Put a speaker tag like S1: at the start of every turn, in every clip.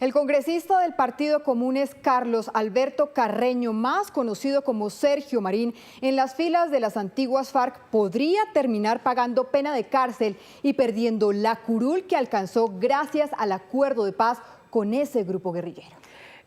S1: El congresista del Partido Comunes, Carlos Alberto Carreño, más conocido como Sergio Marín, en las filas de las antiguas FARC, podría terminar pagando pena de cárcel y perdiendo la curul que alcanzó gracias al acuerdo de paz con ese grupo guerrillero.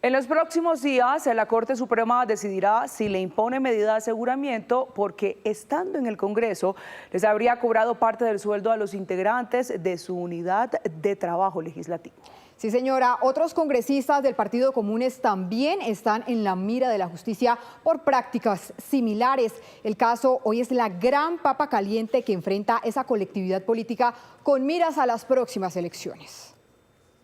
S2: En los próximos días, la Corte Suprema decidirá si le impone medida de aseguramiento porque, estando en el Congreso, les habría cobrado parte del sueldo a los integrantes de su unidad de trabajo legislativo.
S1: Sí, señora. Otros congresistas del Partido Comunes también están en la mira de la justicia por prácticas similares. El caso hoy es la gran papa caliente que enfrenta esa colectividad política con miras a las próximas elecciones.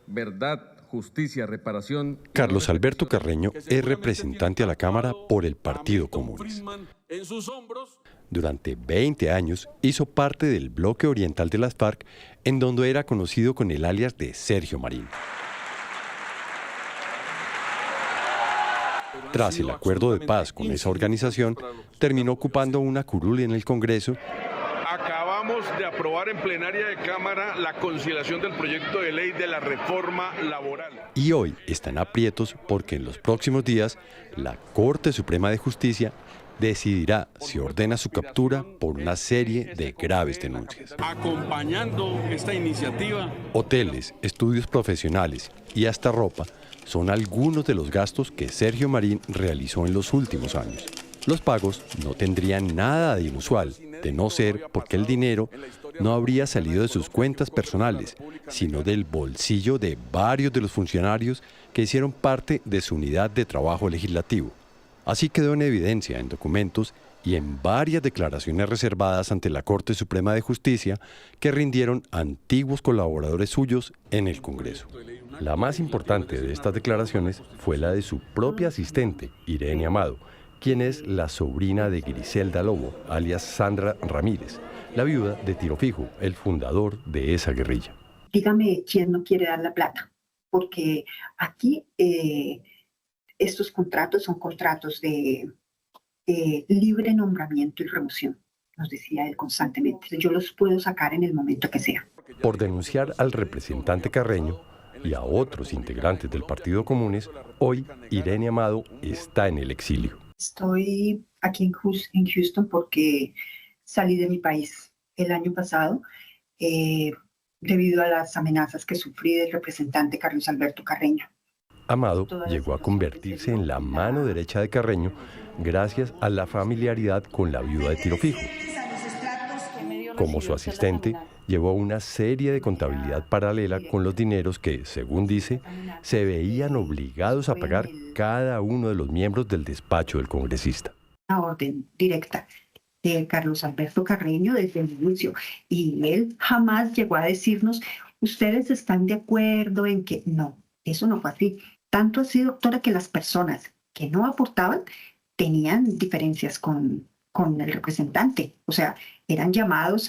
S3: Verdad, justicia, reparación.
S4: Carlos Alberto Carreño es representante a la Cámara por el Partido Comunes. Durante 20 años hizo parte del bloque oriental de las FARC, en donde era conocido con el alias de Sergio Marín. Tras el acuerdo de paz con esa organización, terminó ocupando una curul en el Congreso.
S5: Acabamos de aprobar en plenaria de Cámara la conciliación del proyecto de ley de la reforma laboral.
S4: Y hoy están aprietos porque en los próximos días la Corte Suprema de Justicia decidirá si ordena su captura por una serie de graves denuncias.
S6: Acompañando esta iniciativa,
S4: Hoteles, estudios profesionales y hasta ropa son algunos de los gastos que Sergio Marín realizó en los últimos años. Los pagos no tendrían nada de inusual, de no ser porque el dinero no habría salido de sus cuentas personales, sino del bolsillo de varios de los funcionarios que hicieron parte de su unidad de trabajo legislativo. Así quedó en evidencia en documentos y en varias declaraciones reservadas ante la Corte Suprema de Justicia que rindieron antiguos colaboradores suyos en el Congreso. La más importante de estas declaraciones fue la de su propia asistente, Irene Amado, quien es la sobrina de Griselda Lobo, alias Sandra Ramírez, la viuda de Tiro Fijo, el fundador de esa guerrilla.
S7: Dígame quién no quiere dar la plata, porque aquí estos contratos son contratos de libre nombramiento y remoción, nos decía él constantemente. Yo los puedo sacar en el momento que sea.
S4: Por denunciar al representante Carreño y a otros integrantes del Partido Comunes, hoy Irene Amado está en el exilio.
S7: Estoy aquí en Houston porque salí de mi país el año pasado debido a las amenazas que sufrí del representante Carlos Alberto Carreño.
S4: Amado llegó a convertirse en la mano derecha de Carreño gracias a la familiaridad con la viuda de Tiro Fijo. Como su asistente, llevó una serie de contabilidad paralela con los dineros que, según dice, se veían obligados a pagar cada uno de los miembros del despacho del congresista.
S7: Una orden directa de Carlos Alberto Carreño desde el inicio, y él jamás llegó a decirnos, ustedes están de acuerdo en que no, eso no fue así. Tanto así, doctora, que las personas que no aportaban tenían diferencias con el representante, o sea, eran llamados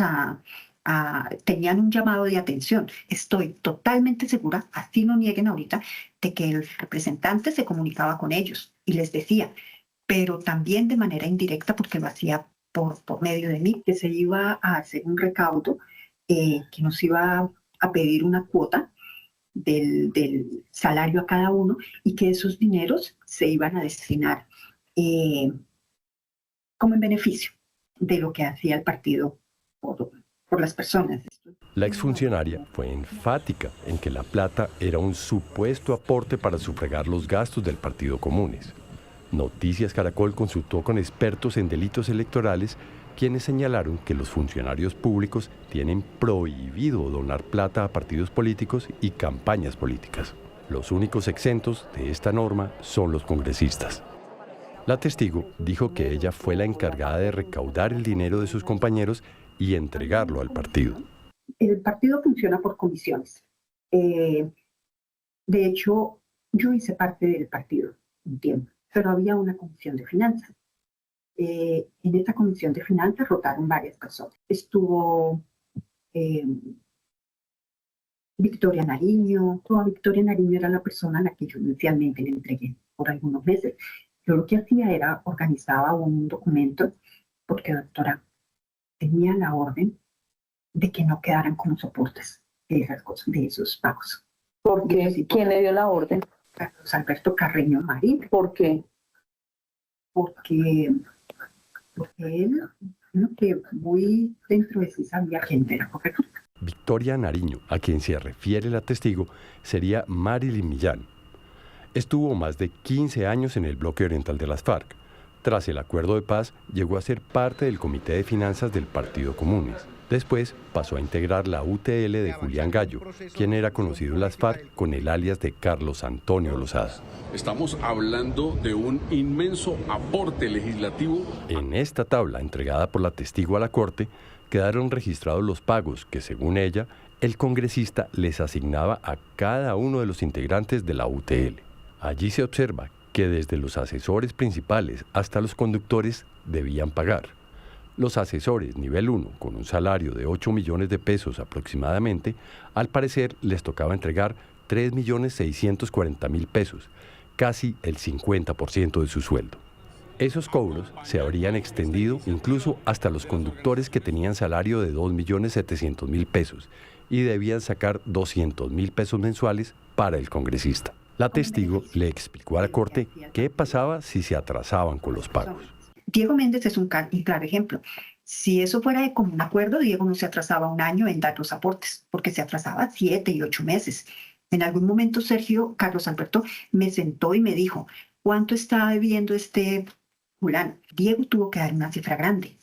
S7: tenían un llamado de atención. Estoy totalmente segura, así no nieguen ahorita, de que el representante se comunicaba con ellos y les decía, pero también de manera indirecta, porque lo hacía por medio de mí, que se iba a hacer un recaudo, que nos iba a pedir una cuota del salario a cada uno y que esos dineros se iban a destinar como en beneficio de lo que hacía el partido por las personas.
S4: La exfuncionaria fue enfática en que la plata era un supuesto aporte para sufragar los gastos del Partido Comunes. Noticias Caracol consultó con expertos en delitos electorales, quienes señalaron que los funcionarios públicos tienen prohibido donar plata a partidos políticos y campañas políticas. Los únicos exentos de esta norma son los congresistas. La testigo dijo que ella fue la encargada de recaudar el dinero de sus compañeros y entregarlo al partido.
S7: El partido funciona por comisiones. De hecho, yo hice parte del partido un tiempo, pero había una comisión de finanzas. En esta comisión de finanzas rotaron varias personas. Estuvo Victoria Nariño. Victoria Nariño era la persona a la que yo inicialmente le entregué por algunos meses. Yo lo que hacía era organizaba un documento, porque, doctora, tenía la orden de que no quedaran como soportes de esas cosas, de esos pagos.
S8: ¿Por qué? ¿Quién le dio la orden?
S7: Carlos Alberto Carreño Marín.
S8: ¿Por qué?
S7: Porque él, lo que muy dentro de sí sabía quién era correcto.
S4: Victoria Nariño, a quien se refiere la testigo, sería Marilyn Millán. Estuvo más de 15 años en el bloque oriental de las FARC. Tras el acuerdo de paz, llegó a ser parte del Comité de Finanzas del Partido Comunes. Después pasó a integrar la UTL de Julián Gallo, quien era conocido en las FARC con el alias de Carlos Antonio Lozada.
S6: Estamos hablando de un inmenso aporte legislativo.
S4: En esta tabla entregada por la testigo a la Corte, quedaron registrados los pagos que, según ella, el congresista les asignaba a cada uno de los integrantes de la UTL. Allí se observa que desde los asesores principales hasta los conductores debían pagar. Los asesores nivel 1, con un salario de 8 millones de pesos aproximadamente, al parecer les tocaba entregar 3.640.000 pesos, casi el 50% de su sueldo. Esos cobros se habrían extendido incluso hasta los conductores que tenían salario de 2.700.000 pesos y debían sacar 200.000 pesos mensuales para el congresista. La testigo le explicó a la Corte qué pasaba si se atrasaban con los pagos.
S7: Diego Méndez es un claro ejemplo. Si eso fuera de común acuerdo, Diego no se atrasaba un año en dar los aportes, porque se atrasaba 7 y 8 meses. En algún momento Carlos Alberto me sentó y me dijo, ¿cuánto está debiendo este fulano? Diego tuvo que dar una cifra grande,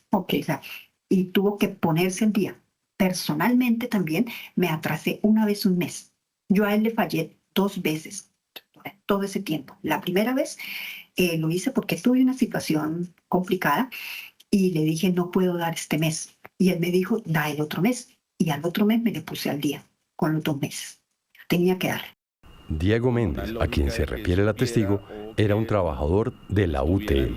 S7: y tuvo que ponerse al día. Personalmente también me atrasé una vez un mes. Yo a él le fallé 2 veces todo ese tiempo. La primera vez lo hice porque tuve una situación complicada y le dije, no puedo dar este mes. Y él me dijo, da el otro mes. Y al otro mes me le puse al día con los 2 meses. Tenía que dar.
S4: Diego Méndez, a quien se refiere la testigo, era un trabajador de la UTL.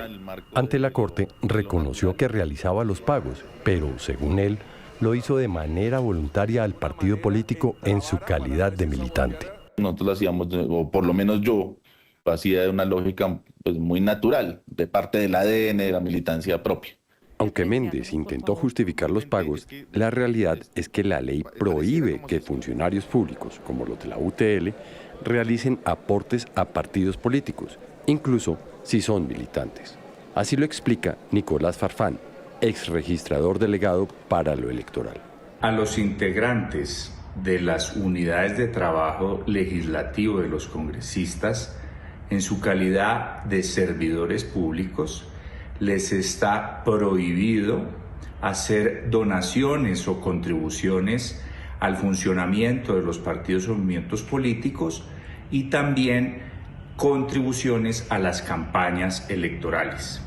S4: Ante la Corte reconoció que realizaba los pagos, pero, según él, lo hizo de manera voluntaria al partido político en su calidad de militante.
S9: Nosotros lo hacíamos, o por lo menos yo, lo hacía de una lógica pues, muy natural, de parte del ADN, de la militancia propia.
S4: Aunque Méndez intentó justificar los pagos, la realidad es que la ley prohíbe que funcionarios públicos, como los de la UTL, realicen aportes a partidos políticos, incluso si son militantes. Así lo explica Nicolás Farfán, ex registrador delegado para lo electoral.
S10: A los integrantes de las unidades de trabajo legislativo de los congresistas, en su calidad de servidores públicos, les está prohibido hacer donaciones o contribuciones al funcionamiento de los partidos o movimientos políticos y también contribuciones a las campañas electorales.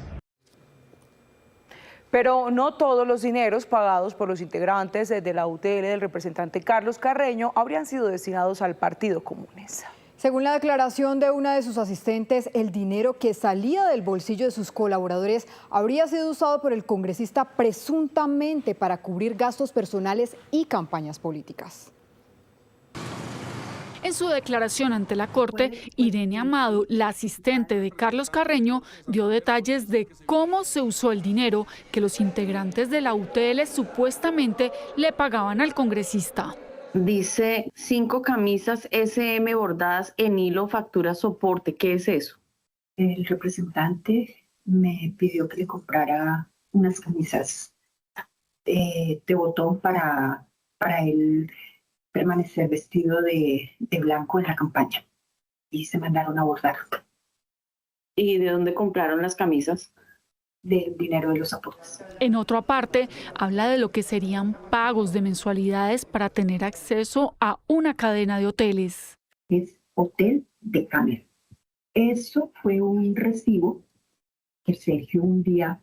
S2: Pero no todos los dineros pagados por los integrantes de la UTL del representante Carlos Carreño habrían sido destinados al Partido Comunes.
S1: Según la declaración de una de sus asistentes, el dinero que salía del bolsillo de sus colaboradores habría sido usado por el congresista presuntamente para cubrir gastos personales y campañas políticas.
S11: En su declaración ante la Corte, Irene Amado, la asistente de Carlos Carreño, dio detalles de cómo se usó el dinero que los integrantes de la UTL supuestamente le pagaban al congresista.
S8: Dice 5 camisas SM bordadas en hilo, factura soporte. ¿Qué es eso?
S7: El representante me pidió que le comprara unas camisas de botón para él permanecer vestido de blanco en la campaña. Y se mandaron a bordar.
S8: ¿Y de dónde compraron las camisas?
S7: Del dinero de los aportes.
S11: En otra parte, habla de lo que serían pagos de mensualidades para tener acceso a una cadena de hoteles.
S7: Es Hotel Decameron. Eso fue un recibo que Sergio un día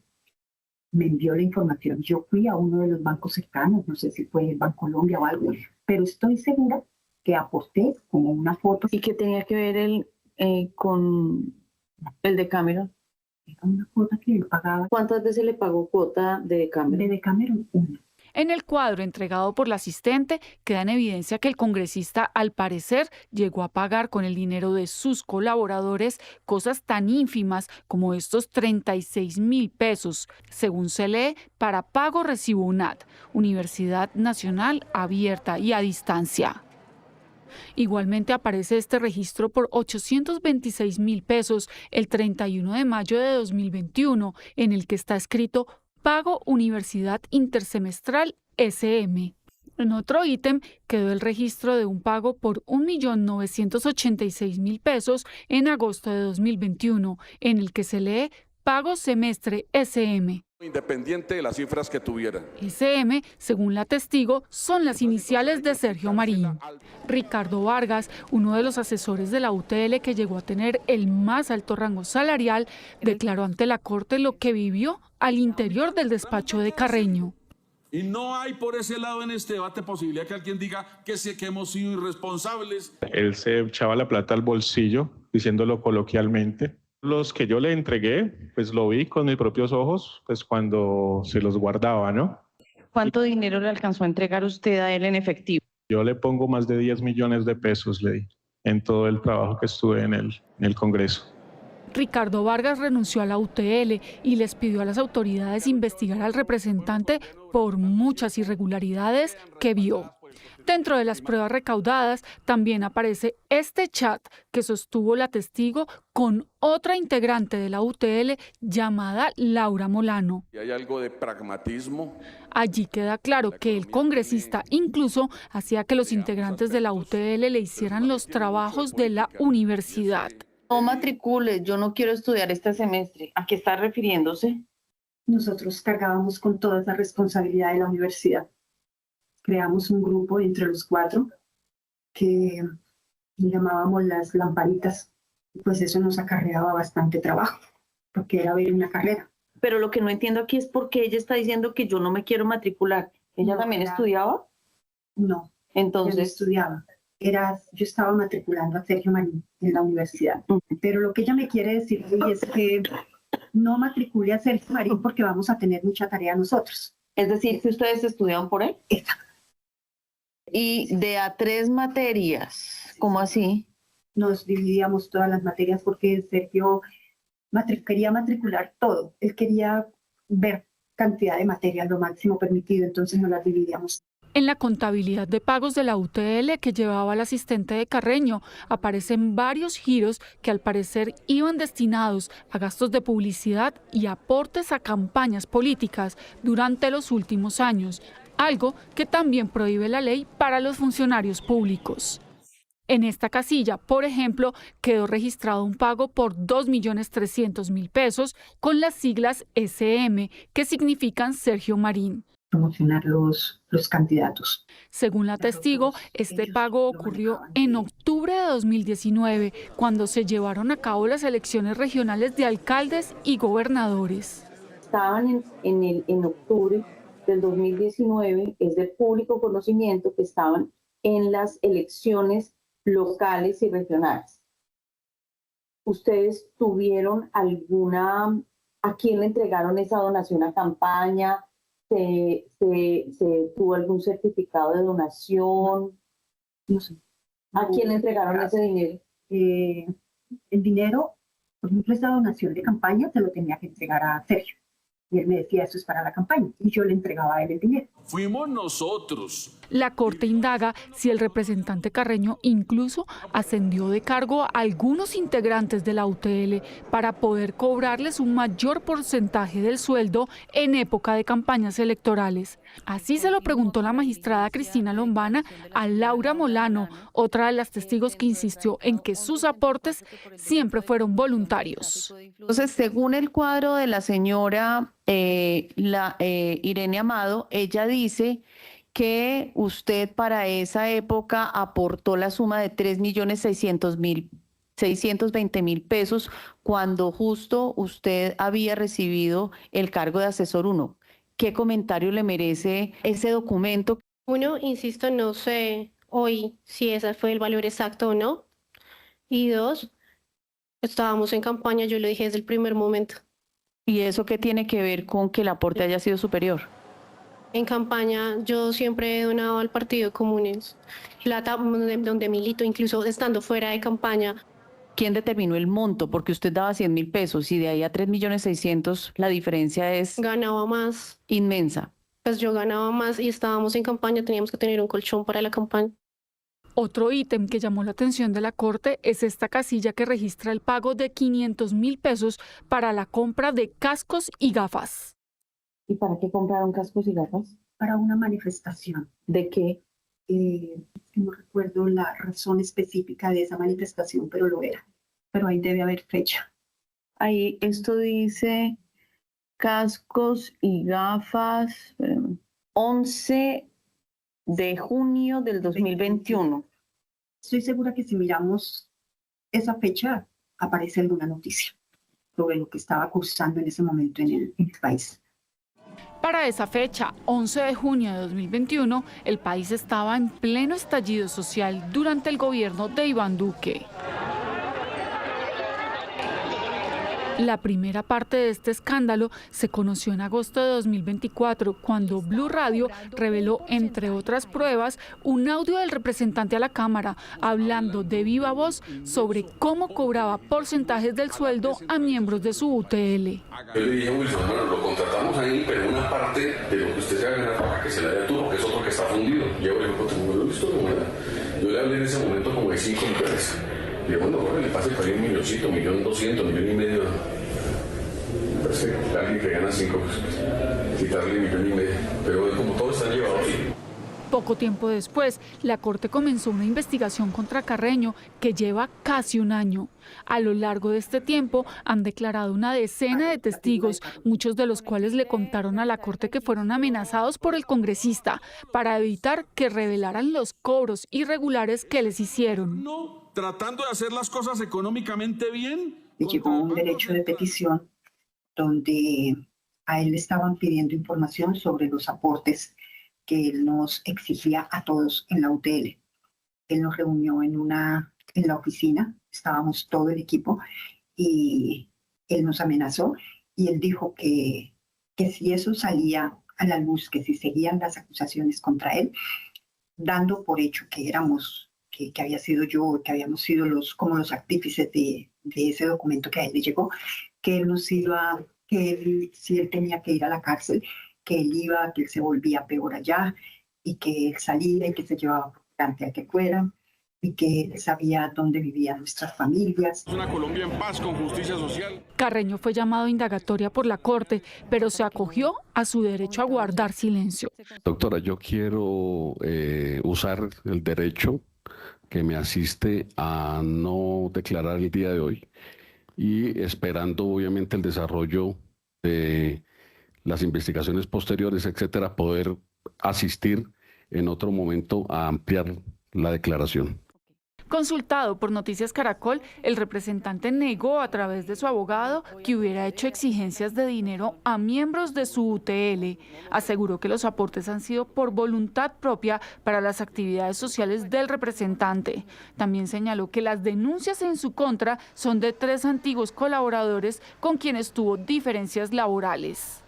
S7: me envió la información. Yo fui a uno de los bancos cercanos, no sé si fue el Bancolombia o algo, pero estoy segura que aporté como una foto.
S8: ¿Y qué tenía que ver con el Decameron?
S7: Una cuota que él pagaba.
S8: ¿Cuántas veces le pagó cuota de Decameron?
S7: De Decameron, 1.
S11: En el cuadro entregado por la asistente queda en evidencia que el congresista, al parecer, llegó a pagar con el dinero de sus colaboradores cosas tan ínfimas como estos 36.000 pesos, según se lee, para pago recibo UNAD, Universidad Nacional Abierta y a Distancia. Igualmente aparece este registro por 826.000 pesos el 31 de mayo de 2021, en el que está escrito Pago Universidad Intersemestral SM. En otro ítem quedó el registro de un pago por 1.986.000 pesos en agosto de 2021, en el que se lee Pago Semestre SM.
S12: Independiente de las cifras que tuvieran.
S11: SM, según la testigo, son las iniciales de Sergio Marín. Ricardo Vargas, uno de los asesores de la UTL que llegó a tener el más alto rango salarial, declaró ante la Corte lo que vivió al interior del despacho de Carreño.
S12: Y no hay por ese lado en este debate posibilidad que alguien diga que hemos sido irresponsables.
S13: Él se echaba la plata al bolsillo, diciéndolo coloquialmente. Los que yo le entregué, pues lo vi con mis propios ojos, pues cuando se los guardaba, ¿no?
S8: ¿Cuánto dinero le alcanzó a entregar usted a él en efectivo?
S13: Yo le pongo más de 10 millones de pesos, le di, en todo el trabajo que estuve en el Congreso.
S11: Ricardo Vargas renunció a la UTL y les pidió a las autoridades investigar al representante por muchas irregularidades que vio. Dentro de las pruebas recaudadas también aparece este chat que sostuvo la testigo con otra integrante de la UTL llamada Laura Molano.
S12: Y hay algo de pragmatismo.
S11: Allí queda claro que el congresista incluso hacía que los integrantes de la UTL le hicieran los trabajos de la universidad.
S8: No matricule, yo no quiero estudiar este semestre. ¿A qué está refiriéndose?
S7: Nosotros cargábamos con toda esa responsabilidad de la universidad. Creamos un grupo entre los 4 que llamábamos las lamparitas. Pues eso nos acarreaba bastante trabajo, porque era ver una carrera.
S8: Pero lo que no entiendo aquí es por qué ella está diciendo que yo no me quiero matricular. ¿Ella también estudiaba?
S7: No,
S8: entonces
S7: yo no estudiaba. Yo estaba matriculando a Sergio Marín en la universidad. Pero lo que ella me quiere decir hoy es que no matricule a Sergio Marín porque vamos a tener mucha tarea nosotros.
S8: Es decir, que ustedes estudiaban por él.
S7: Exacto.
S8: Y de a 3 materias, ¿cómo así?
S7: Nos dividíamos todas las materias porque Sergio quería matricular todo. Él quería ver cantidad de materias, lo máximo permitido, entonces nos las dividíamos.
S11: En la contabilidad de pagos de la UTL que llevaba el asistente de Carreño aparecen varios giros que al parecer iban destinados a gastos de publicidad y aportes a campañas políticas durante los últimos años, algo que también prohíbe la ley para los funcionarios públicos. En esta casilla, por ejemplo, quedó registrado un pago por 2.300.000 pesos con las siglas SM, que significan Sergio Marín.
S7: Promocionar los candidatos.
S11: Según la testigo, este pago ocurrió en octubre de 2019, cuando se llevaron a cabo las elecciones regionales de alcaldes y gobernadores.
S8: Estaban en octubre del 2019, es de público conocimiento que estaban en las elecciones locales y regionales. ¿Ustedes tuvieron a quién le entregaron esa donación a campaña? ¿Se tuvo algún certificado de donación?
S7: No sé.
S8: ¿A quién le entregaron ese dinero?
S7: El dinero, por ejemplo, esa donación de campaña se lo tenía que entregar a Sergio. Y él me decía, eso es para la campaña. Y yo le entregaba a él el dinero.
S12: Fuimos nosotros.
S11: La Corte indaga si el representante Carreño incluso ascendió de cargo a algunos integrantes de la UTL para poder cobrarles un mayor porcentaje del sueldo en época de campañas electorales. Así se lo preguntó la magistrada Cristina Lombana a Laura Molano, otra de las testigos que insistió en que sus aportes siempre fueron voluntarios.
S8: Entonces, según el cuadro de la señora Irene Amado, ella dice que usted para esa época aportó la suma de 3.620.000 pesos cuando justo usted había recibido el cargo de asesor 1. ¿Qué comentario le merece ese documento?
S14: 1, insisto, no sé hoy si ese fue el valor exacto o no. Y 2, estábamos en campaña, yo lo dije desde el primer momento.
S8: ¿Y eso qué tiene que ver con que el aporte haya sido superior?
S14: En campaña yo siempre he donado al Partido Comunes, plata donde milito, incluso estando fuera de campaña.
S8: ¿Quién determinó el monto? Porque usted daba 100.000 pesos y de ahí a 3.600.000 la diferencia es...
S14: Ganaba más.
S8: Inmensa.
S14: Pues yo ganaba más y estábamos en campaña, teníamos que tener un colchón para la campaña.
S11: Otro ítem que llamó la atención de la Corte es esta casilla que registra el pago de 500.000 pesos para la compra de cascos y gafas.
S8: ¿Y para qué compraron cascos y gafas?
S7: Para una manifestación.
S8: ¿De qué?
S7: No recuerdo la razón específica de esa manifestación, pero lo era. Pero ahí debe haber fecha.
S8: Ahí esto dice cascos y gafas, 11 de junio del 2021.
S7: Estoy segura que si miramos esa fecha, aparece alguna noticia sobre lo que estaba cursando en ese momento en el país.
S11: Para esa fecha, 11 de junio de 2021, el país estaba en pleno estallido social durante el gobierno de Iván Duque. La primera parte de este escándalo se conoció en agosto de 2024, cuando Blue Radio reveló, entre otras pruebas, un audio del representante a la Cámara hablando de viva voz sobre cómo cobraba porcentajes del sueldo a miembros de su UTL.
S6: Yo le dije a Wilson, bueno, lo contratamos ahí, pero una parte de lo que usted se va a ganar para que se le dé a tú, porque es otro que está fundido. Yo le digo, no lo he visto, yo le hablé en ese momento como de 5 millones. Y bueno, le pase por ahí 1.200.000, 1.200.000, 1.5 millones. Parece que alguien que gana 5, pues, quitarle 1.5 millones. Pero como todo está llevado así.
S11: Poco tiempo después, la Corte comenzó una investigación contra Carreño que lleva casi un año. A lo largo de este tiempo han declarado una decena de testigos, muchos de los cuales le contaron a la Corte que fueron amenazados por el congresista para evitar que revelaran los cobros irregulares que les hicieron.
S12: No, tratando de hacer las cosas económicamente bien.
S7: Le llegó un derecho de petición donde a él le estaban pidiendo información sobre los aportes que él nos exigía a todos en la UTL. Él nos reunió en la oficina, estábamos todo el equipo, y él nos amenazó y él dijo que si eso salía a la luz, que si seguían las acusaciones contra él, dando por hecho que había sido yo, que habíamos sido como los artífices de ese documento que a él le llegó, que él nos iba, si él tenía que ir a la cárcel, que él iba, que él se volvía peor allá, y que él salía y que se llevaba por delante a que fuera, y que él sabía dónde vivían nuestras familias.
S12: Es una Colombia en paz, con justicia social.
S11: Carreño fue llamado a indagatoria por la Corte, pero se acogió a su derecho a guardar silencio.
S6: Doctora, yo quiero usar el derecho que me asiste a no declarar el día de hoy y esperando obviamente el desarrollo de las investigaciones posteriores, etcétera, poder asistir en otro momento a ampliar la declaración.
S11: Consultado por Noticias Caracol, el representante negó a través de su abogado que hubiera hecho exigencias de dinero a miembros de su UTL. Aseguró que los aportes han sido por voluntad propia para las actividades sociales del representante. También señaló que las denuncias en su contra son de 3 antiguos colaboradores con quienes tuvo diferencias laborales.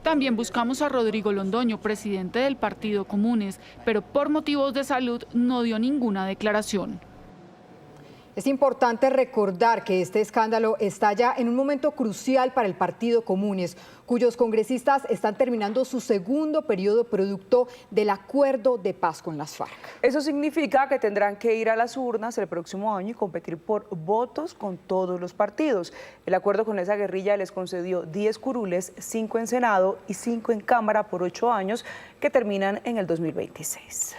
S11: También buscamos a Rodrigo Londoño, presidente del Partido Comunes, pero por motivos de salud no dio ninguna declaración.
S1: Es importante recordar que este escándalo estalla en un momento crucial para el Partido Comunes, cuyos congresistas están terminando su segundo periodo producto del acuerdo de paz con las FARC.
S2: Eso significa que tendrán que ir a las urnas el próximo año y competir por votos con todos los partidos. El acuerdo con esa guerrilla les concedió 10 curules, 5 en Senado y 5 en Cámara por 8 años que terminan en el 2026.